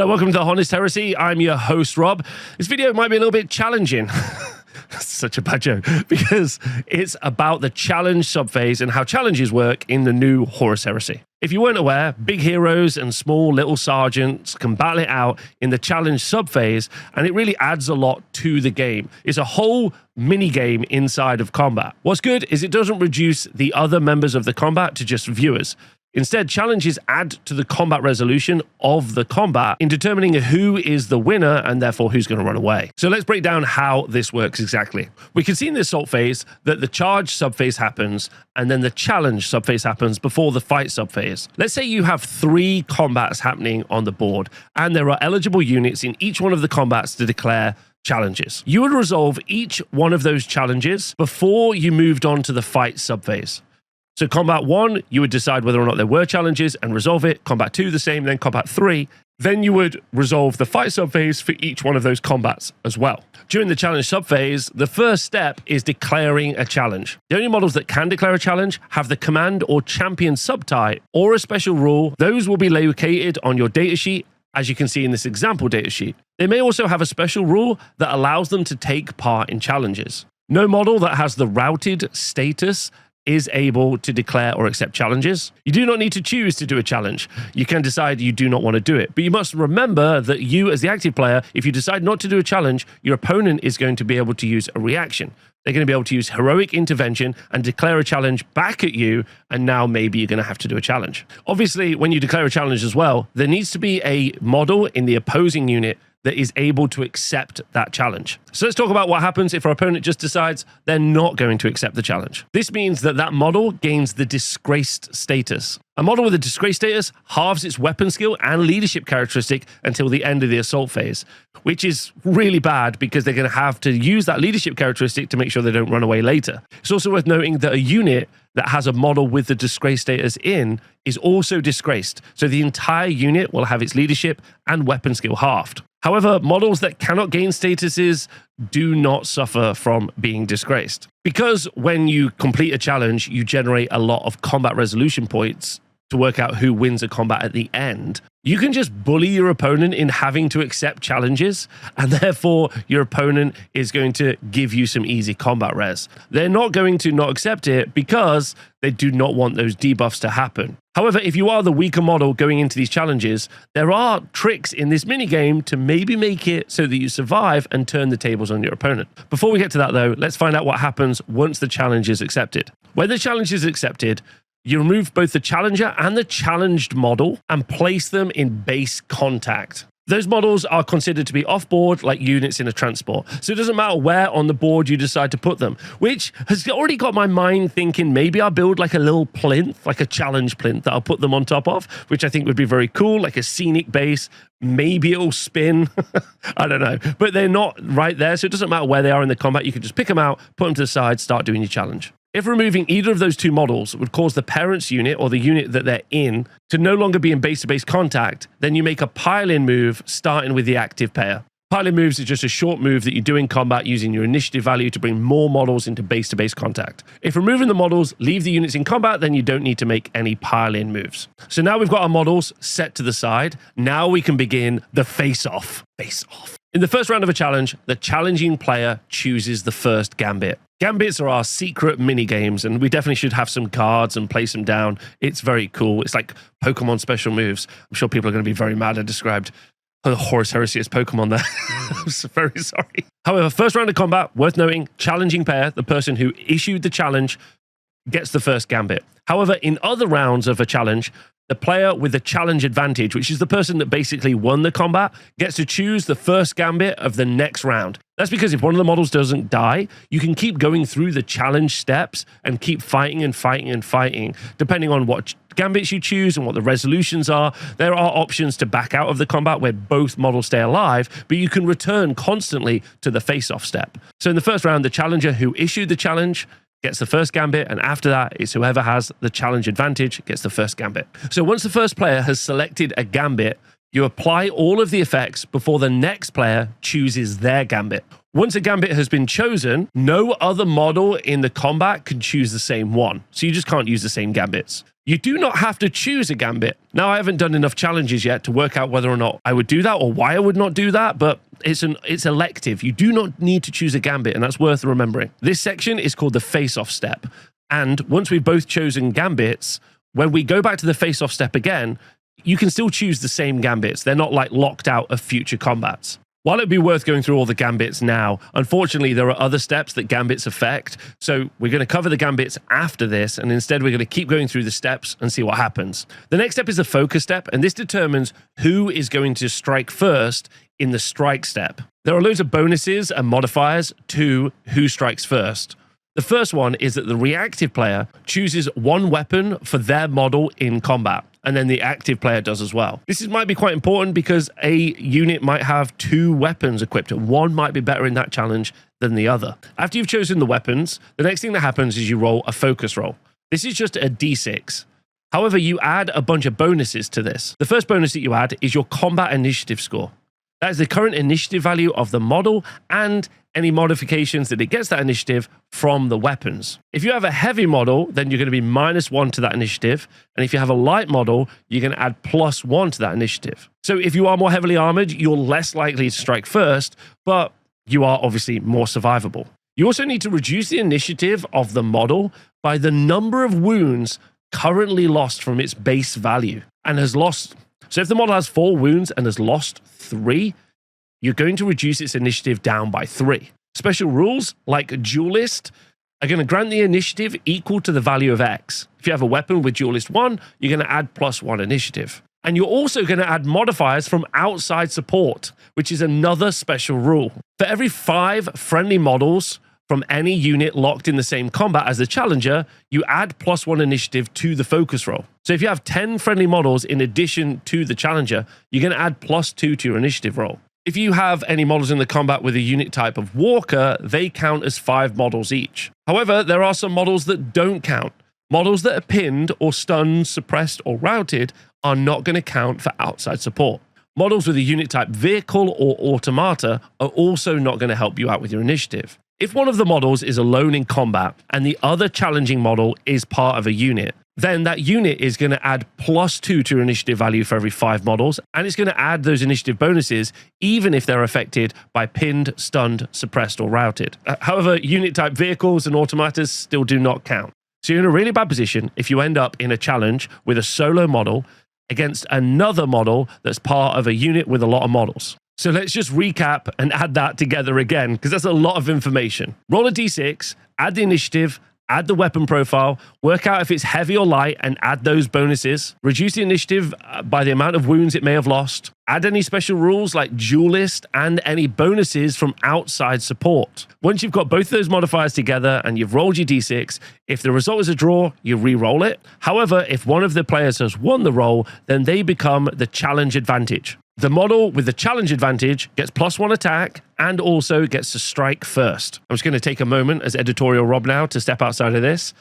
Hello, welcome to the Horus Heresy. I'm your host, Rob. This video might be a little bit challenging. Such a bad joke, because it's about the challenge subphase and how challenges work in the new Horus Heresy. If you weren't aware, big heroes and small little sergeants can battle it out in the challenge subphase, and it really adds a lot to the game. It's a whole mini game inside of combat. What's good is it doesn't reduce the other members of the combat to just viewers. Instead, challenges add to the combat resolution of the combat in determining who is the winner and therefore who's going to run away. So let's break down how this works exactly. We can see in the assault phase that the charge subphase happens and then the challenge subphase happens before the fight subphase. Let's say you have 3 combats happening on the board and there are eligible units in each one of the combats to declare challenges. You would resolve each one of those challenges before you moved on to the fight subphase. So combat 1, you would decide whether or not there were challenges and resolve it. Combat 2, the same. Then combat 3, then you would resolve the fight subphase for each one of those combats as well. During the challenge subphase, the first step is declaring a challenge. The only models that can declare a challenge have the command or champion subtype or a special rule. Those will be located on your datasheet, as you can see in this example datasheet. They may also have a special rule that allows them to take part in challenges. No model that has the routed status is able to declare or accept challenges. You do not need to choose to do a challenge. You can decide you do not want to do it. But you must remember that you, as the active player, if you decide not to do a challenge, your opponent is going to be able to use a reaction. They're going to be able to use heroic intervention and declare a challenge back at you, and now maybe you're going to have to do a challenge. Obviously, when you declare a challenge as well, there needs to be a model in the opposing unit that is able to accept that challenge. So let's talk about what happens if our opponent just decides they're not going to accept the challenge. This means that that model gains the disgraced status. A model with a disgraced status halves its weapon skill and leadership characteristic until the end of the assault phase, which is really bad because they're going to have to use that leadership characteristic to make sure they don't run away later. It's also worth noting that a unit that has a model with the disgrace status in is also disgraced. So the entire unit will have its leadership and weapon skill halved. However, models that cannot gain statuses do not suffer from being disgraced. Because when you complete a challenge, you generate a lot of combat resolution points to work out who wins a combat at the end. You can just bully your opponent in having to accept challenges, and therefore your opponent is going to give you some easy combat res. They're not going to not accept it because they do not want those debuffs to happen. However, if you are the weaker model going into these challenges, there are tricks in this minigame to maybe make it so that you survive and turn the tables on your opponent. Before we get to that though, let's find out what happens once the challenge is accepted. When the challenge is accepted, you remove both the challenger and the challenged model and place them in base contact. Those models are considered to be off-board like units in a transport. So it doesn't matter where on the board you decide to put them, which has already got my mind thinking maybe I'll build like a little plinth, like a challenge plinth that I'll put them on top of, which I think would be very cool, like a scenic base. Maybe it'll spin. I don't know. But they're not right there, so it doesn't matter where they are in the combat. You can just pick them out, put them to the side, start doing your challenge. If removing either of those 2 models would cause the parent's unit or the unit that they're in to no longer be in base-to-base contact, then you make a pile-in move starting with the active pair. Pile-in moves is just a short move that you do in combat using your initiative value to bring more models into base-to-base contact. If removing the models leave the units in combat, then you don't need to make any pile-in moves. So now we've got our models set to the side. Now we can begin the face-off. Face-off. In the first round of a challenge, the challenging player chooses the first gambit. Gambits are our secret mini games, and we definitely should have some cards and place them down. It's very cool. It's like Pokemon special moves. I'm sure people are going to be very mad I described Horus Heresy as Pokemon there. I'm so very sorry. However, first round of combat, worth noting, challenging pair, the person who issued the challenge gets the first gambit. However, in other rounds of a challenge, the player with the challenge advantage, which is the person that basically won the combat, gets to choose the first gambit of the next round. That's because if one of the models doesn't die, you can keep going through the challenge steps and keep fighting and fighting and fighting. Depending on what gambits you choose and what the resolutions are, there are options to back out of the combat where both models stay alive, but you can return constantly to the face-off step. So in the first round, the challenger who issued the challenge gets the first gambit, and after that, it's whoever has the challenge advantage gets the first gambit. So once the first player has selected a gambit, You apply all of the effects before the next player chooses their gambit. Once a gambit has been chosen, no other model in the combat can choose the same one. So you just can't use the same gambits. You do not have to choose a gambit. Now, I haven't done enough challenges yet to work out whether or not I would do that or why I would not do that, but it's elective. You do not need to choose a gambit, and that's worth remembering. This section is called the face-off step. And once we've both chosen gambits, when we go back to the face-off step again, you can still choose the same gambits. They're not like locked out of future combats. While it'd be worth going through all the gambits now, unfortunately, there are other steps that gambits affect. So we're going to cover the gambits after this, and instead we're going to keep going through the steps and see what happens. The next step is the focus step, and this determines who is going to strike first in the strike step. There are loads of bonuses and modifiers to who strikes first. The first one is that the reactive player chooses one weapon for their model in combat, and then the active player does as well. This might be quite important because a unit might have 2 weapons equipped, and one might be better in that challenge than the other. After you've chosen the weapons, the next thing that happens is you roll a focus roll. This is just a d6. However, you add a bunch of bonuses to this. The first bonus that you add is your combat initiative score. That is the current initiative value of the model and any modifications that it gets that initiative from the weapons. If you have a heavy model, then you're going to be -1 to that initiative. And if you have a light model, you're going to add +1 to that initiative. So if you are more heavily armored, you're less likely to strike first, but you are obviously more survivable. You also need to reduce the initiative of the model by the number of wounds currently lost from its base value and has lost. So if the model has 4 wounds and has lost 3, you're going to reduce its initiative down by 3. Special rules like Duelist are going to grant the initiative equal to the value of X. If you have a weapon with Duelist 1, you're going to add +1 initiative. And you're also going to add modifiers from outside support, which is another special rule. For every 5 friendly models from any unit locked in the same combat as the challenger, you add +1 initiative to the focus roll. So if you have 10 friendly models in addition to the challenger, you're going to add +2 to your initiative roll. If you have any models in the combat with a unit type of walker, they count as 5 models each. However, there are some models that don't count. Models that are pinned or stunned, suppressed, or routed are not going to count for outside support. Models with a unit type vehicle or automata are also not going to help you out with your initiative. If one of the models is alone in combat and the other challenging model is part of a unit, then that unit is going to add +2 to your initiative value for every 5 models, and it's going to add those initiative bonuses even if they're affected by pinned, stunned, suppressed, or routed. However, unit type vehicles and automatas still do not count. So you're in a really bad position if you end up in a challenge with a solo model against another model that's part of a unit with a lot of models. So let's just recap and add that together again, because that's a lot of information. Roll a d6, add the initiative, add the weapon profile, work out if it's heavy or light, and add those bonuses. Reduce the initiative by the amount of wounds it may have lost. Add any special rules like Duelist and any bonuses from outside support. Once you've got both of those modifiers together and you've rolled your d6, if the result is a draw, you re-roll it. However, if one of the players has won the roll, then they become the challenge advantage. The model with the challenge advantage gets +1 attack and also gets to strike first. I'm just going to take a moment as editorial Rob now to step outside of this.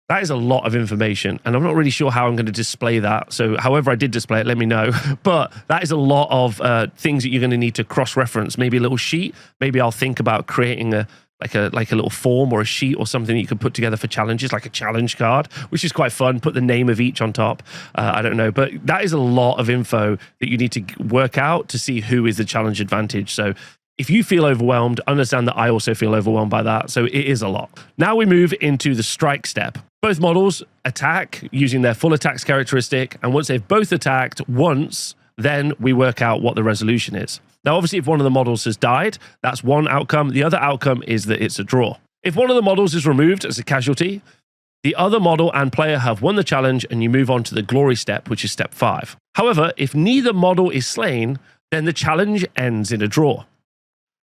That is a lot of information, and I'm not really sure how I'm going to display that. So however I did display it, let me know. But that is a lot of things that you're going to need to cross-reference. Maybe a little sheet. Maybe I'll think about creating a little form or a sheet or something that you could put together for challenges, like a challenge card, which is quite fun. Put the name of each on top. I don't know, but that is a lot of info that you need to work out to see who is the challenge advantage. So if you feel overwhelmed, understand that I also feel overwhelmed by that. So it is a lot. Now we move into the strike step. Both models attack using their full attacks characteristic. And once they've both attacked once, then we work out what the resolution is. Now, obviously, if one of the models has died, that's one outcome. The other outcome is that it's a draw. If one of the models is removed as a casualty, the other model and player have won the challenge, and you move on to the glory step, which is step 5. However, if neither model is slain, then the challenge ends in a draw.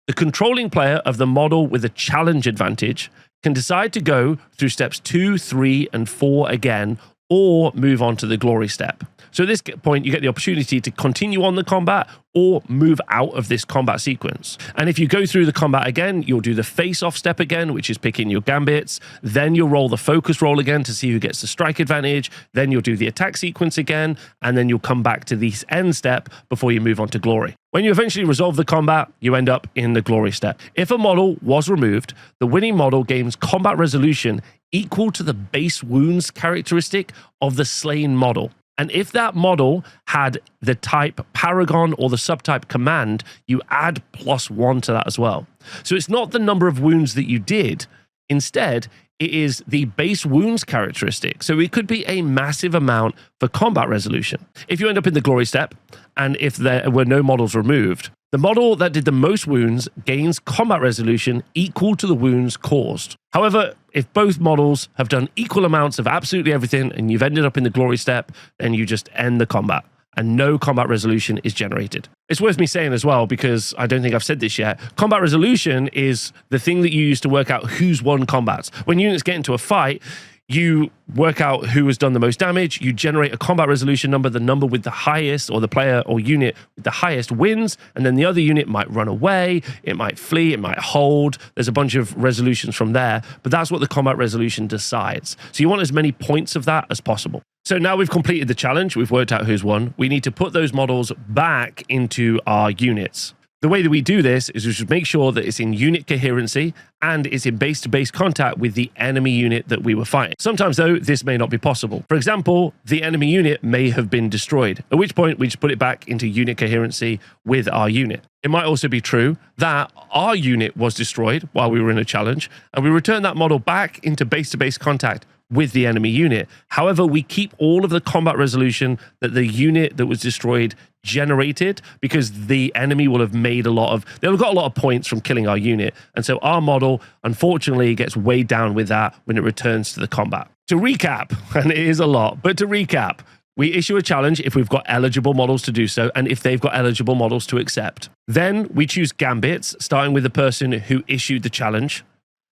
The controlling player of the model with a challenge advantage can decide to go through steps 2, 3, and 4 again, or move on to the glory step. So at this point, you get the opportunity to continue on the combat or move out of this combat sequence. And if you go through the combat again, you'll do the face-off step again, which is picking your gambits. Then you'll roll the focus roll again to see who gets the strike advantage. Then you'll do the attack sequence again, and then you'll come back to the end step before you move on to glory. When you eventually resolve the combat, you end up in the glory step. If a model was removed, the winning model gains combat resolution equal to the base wounds characteristic of the slain model. And if that model had the type Paragon or the subtype Command, you add +1 to that as well. So it's not the number of wounds that you did. Instead, it is the base wounds characteristic. So it could be a massive amount for combat resolution. If you end up in the glory step, and if there were no models removed, the model that did the most wounds gains combat resolution equal to the wounds caused. However, if both models have done equal amounts of absolutely everything and you've ended up in the glory step, then you just end the combat and no combat resolution is generated. It's worth me saying as well, because I don't think I've said this yet, combat resolution is the thing that you use to work out who's won combats. When units get into a fight, you work out who has done the most damage, you generate a combat resolution number, the number with the highest, or the player or unit with the highest wins, and then the other unit might run away, it might flee, it might hold. There's a bunch of resolutions from there, but that's what the combat resolution decides. So you want as many points of that as possible. So now we've completed the challenge, we've worked out who's won, we need to put those models back into our units. The way that we do this is we should make sure that it's in unit coherency and it's in base-to-base contact with the enemy unit that we were fighting. Sometimes, though, this may not be possible. For example, the enemy unit may have been destroyed, at which point we just put it back into unit coherency with our unit. It might also be true that our unit was destroyed while we were in a challenge, and we return that model back into base-to-base contact with the enemy unit. However, we keep all of the combat resolution that the unit that was destroyed generated, because the enemy will have made they'll have got a lot of points from killing our unit. And so our model, unfortunately, gets weighed down with that when it returns to the combat. To recap, and it is a lot, but to recap, we issue a challenge if we've got eligible models to do so, and if they've got eligible models to accept. Then we choose gambits, starting with the person who issued the challenge.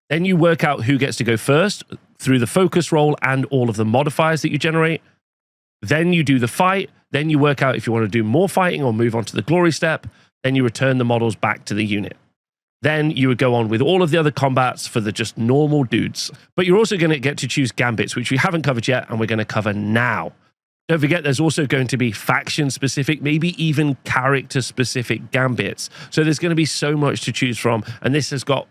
Then you work out who gets to go first through the focus roll and all of the modifiers that you generate. Then you do the fight. Then you work out if you want to do more fighting or move on to the glory step. Then you return the models back to the unit. Then you would go on with all of the other combats for the just normal dudes. But you're also going to get to choose gambits, which we haven't covered yet, and we're going to cover now. Don't forget, there's also going to be faction-specific, maybe even character-specific gambits. So there's going to be so much to choose from, and this has got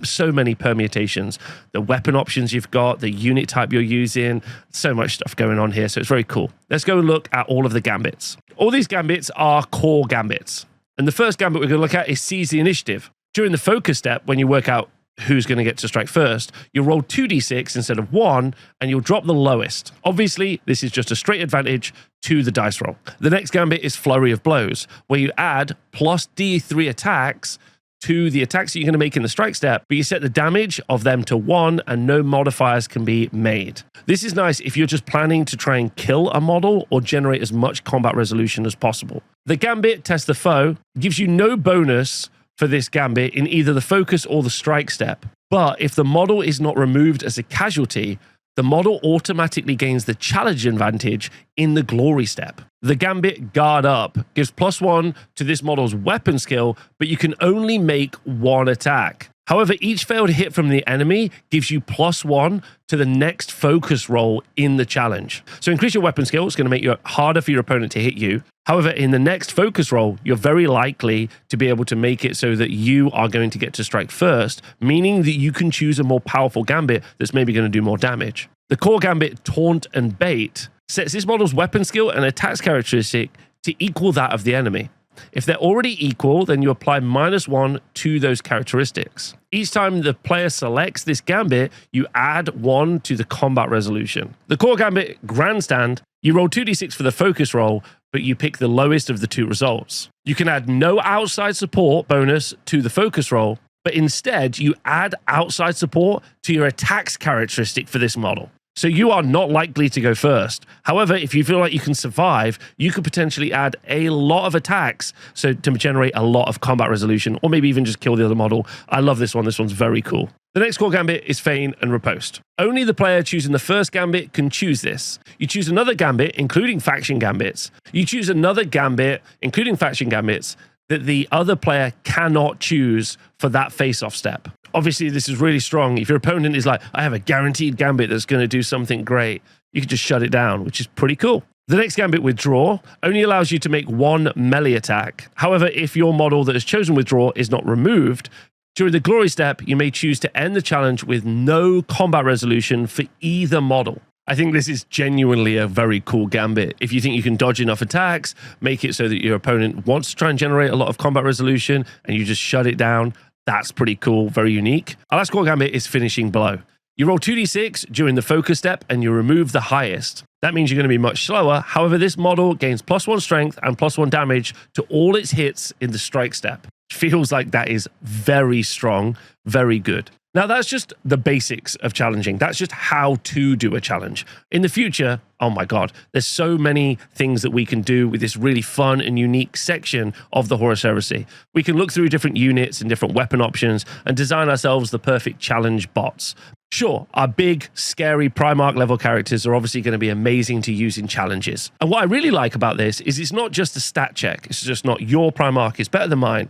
so many permutations. The weapon options you've got, the unit type you're using, so much stuff going on here, so it's very cool. Let's go and look at all of the gambits. All these gambits are core gambits. And the first gambit we're going to look at is seize the initiative. During the focus step, when you work out who's going to get to strike first, you'll roll 2d6 instead of 1, and you'll drop the lowest. Obviously, this is just a straight advantage to the dice roll. The next gambit is Flurry of Blows, where you add plus d3 attacks to the attacks that you're going to make in the strike step, but you set the damage of them to 1 and no modifiers can be made. This is nice if you're just planning to try and kill a model or generate as much combat resolution as possible. The gambit, Test the Foe, gives you no bonus for this gambit in either the focus or the strike step. But if the model is not removed as a casualty, the model automatically gains the challenge advantage in the glory step. The gambit Guard Up gives +1 to this model's weapon skill, but you can only make 1 attack. However, each failed hit from the enemy gives you +1 to the next focus roll in the challenge. So increase your weapon skill. It's going to make it harder for your opponent to hit you. However, in the next focus roll, you're very likely to be able to make it so that you are going to get to strike first, meaning that you can choose a more powerful gambit that's maybe going to do more damage. The core gambit Taunt and Bait sets this model's weapon skill and attacks characteristic to equal that of the enemy. If they're already equal, then you apply -1 to those characteristics. Each time the player selects this gambit, you add 1 to the combat resolution. The core gambit Grandstand, you roll 2d6 for the focus roll, but you pick the lowest of the 2 results. You can add no outside support bonus to the focus roll, but instead you add outside support to your attacks characteristic for this model. So you are not likely to go first. However, if you feel like you can survive, you could potentially add a lot of attacks so to generate a lot of combat resolution, or maybe even just kill the other model. I love this one. This one's very cool. The next core gambit is feign and riposte. Only the player choosing the first gambit can choose this. You choose another gambit, including faction gambits. You choose another gambit, including faction gambits, that the other player cannot choose for that face-off step. Obviously, this is really strong. If your opponent is like, I have a guaranteed gambit that's going to do something great, you can just shut it down, which is pretty cool. The next gambit, withdraw, only allows you to make one melee attack. However, if your model that has chosen withdraw is not removed, during the glory step, you may choose to end the challenge with no combat resolution for either model. I think this is genuinely a very cool gambit. If you think you can dodge enough attacks, make it so that your opponent wants to try and generate a lot of combat resolution and you just shut it down, that's pretty cool, very unique. Our last core gambit is finishing blow. You roll 2d6 during the focus step and you remove the highest. That means you're going to be much slower. However, this model gains +1 strength and +1 damage to all its hits in the strike step. Feels like that is very strong, very good. Now, that's just the basics of challenging. That's just how to do a challenge. In the future, oh my God, there's so many things that we can do with this really fun and unique section of the Horus Heresy. We can look through different units and different weapon options and design ourselves the perfect challenge bots. Sure, our big, scary Primarch level characters are obviously going to be amazing to use in challenges. And what I really like about this is it's not just a stat check. It's just not your Primarch is better than mine.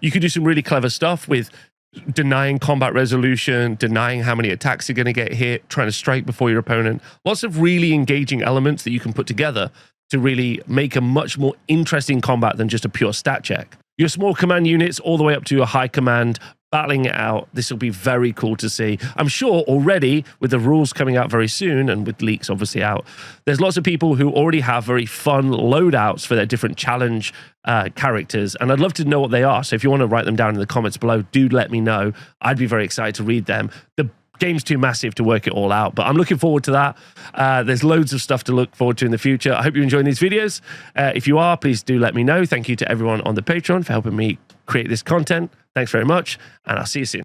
You could do some really clever stuff with denying combat resolution, denying how many attacks you're going to get hit, trying to strike before your opponent. Lots of really engaging elements that you can put together to really make a much more interesting combat than just a pure stat check. Your small command units all the way up to a high command, battling it out. This will be very cool to see. I'm sure already with the rules coming out very soon and with leaks obviously out, there's lots of people who already have very fun loadouts for their different challenge characters. And I'd love to know what they are. So if you want to write them down in the comments below, do let me know. I'd be very excited to read them. The game's too massive to work it all out, but I'm looking forward to that. There's loads of stuff to look forward to in the future. I hope you're enjoying these videos. If you are, please do let me know. Thank you to everyone on the Patreon for helping me create this content. Thanks very much, and I'll see you soon.